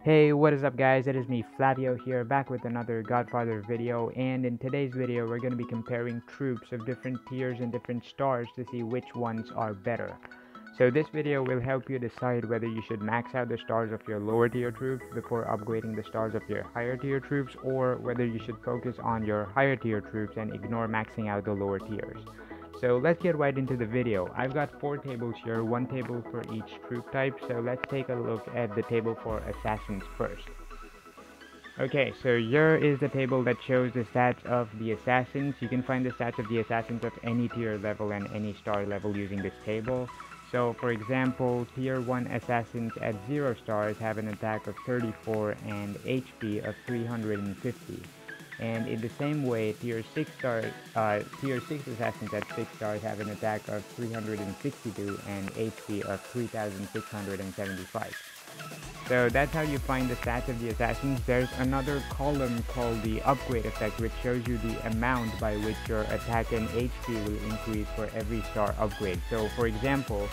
Hey, what is up guys? It is me Flavio here, back with another Godfather video, and in today's video we're going to be comparing troops of different tiers and different stars to see which ones are better. So this video will help you decide whether you should max out the stars of your lower tier troops before upgrading the stars of your higher tier troops, or whether you should focus on your higher tier troops and ignore maxing out the lower tiers. So let's get right into the video. I've got 4 tables here, 1 table for each troop type, so let's take a look at the table for assassins first. Okay, so here is the table that shows the stats of the assassins. You can find the stats of the assassins of any tier level and any star level using this table. So for example, tier 1 assassins at 0 stars have an attack of 34 and HP of 350. And in the same way, tier 6 assassins at 6 stars have an attack of 362 and HP of 3675. So that's how you find the stats of the assassins. There's another column called the upgrade effect, which shows you the amount by which your attack and HP will increase for every star upgrade. So for example,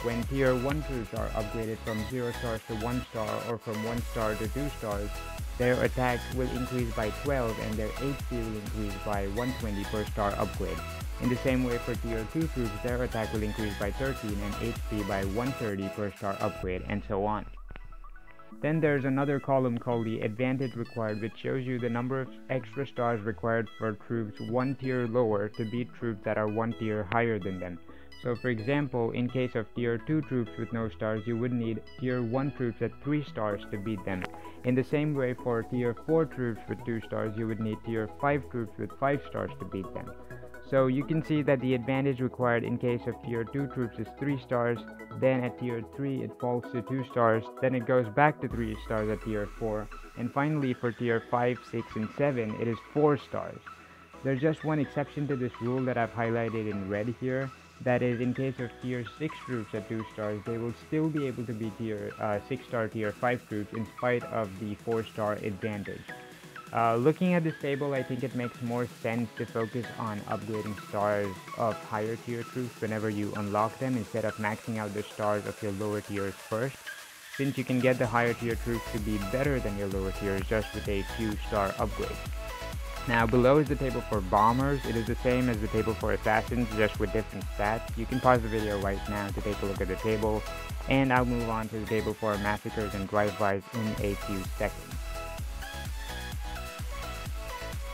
when tier 1 troops are upgraded from 0 stars to 1 star, or from 1 star to 2 stars, their attack will increase by 12 and their HP will increase by 120 per star upgrade. In the same way, for tier 2 troops, their attack will increase by 13 and HP by 130 per star upgrade, and so on. Then there's another column called the advantage required, which shows you the number of extra stars required for troops 1 tier lower to beat troops that are 1 tier higher than them. So for example, in case of tier 2 troops with no stars, you would need tier 1 troops at 3 stars to beat them. In the same way, for tier 4 troops with 2 stars, you would need tier 5 troops with 5 stars to beat them. So you can see that the advantage required in case of tier 2 troops is 3 stars, then at tier 3 it falls to 2 stars, then it goes back to 3 stars at tier 4, and finally for tier 5, 6, and 7 it is 4 stars. There's just one exception to this rule that I've highlighted in red here. That is, in case of tier 6 troops at 2 stars, they will still be able to be tier 6 star tier 5 troops in spite of the 4 star advantage. Looking at this table, I think it makes more sense to focus on upgrading stars of higher tier troops whenever you unlock them, instead of maxing out the stars of your lower tiers first, since you can get the higher tier troops to be better than your lower tiers just with a few star upgrades. Now below is the table for bombers. It is the same as the table for assassins, just with different stats. You can pause the video right now to take a look at the table, and I'll move on to the table for massacres and drive-bys in a few seconds.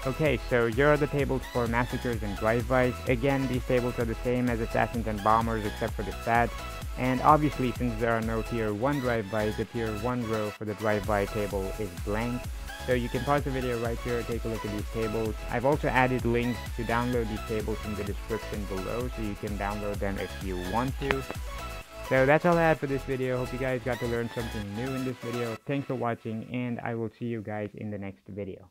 Okay, so here are the tables for massacres and drive-bys. Again, these tables are the same as assassins and bombers except for the stats. And obviously, since there are no tier 1 drive-bys, the tier 1 row for the drive-by table is blank. So you can pause the video right here, take a look at these tables. I've also added links to download these tables in the description below, so you can download them if you want to. So that's all I had for this video. Hope you guys got to learn something new in this video. Thanks for watching, and I will see you guys in the next video.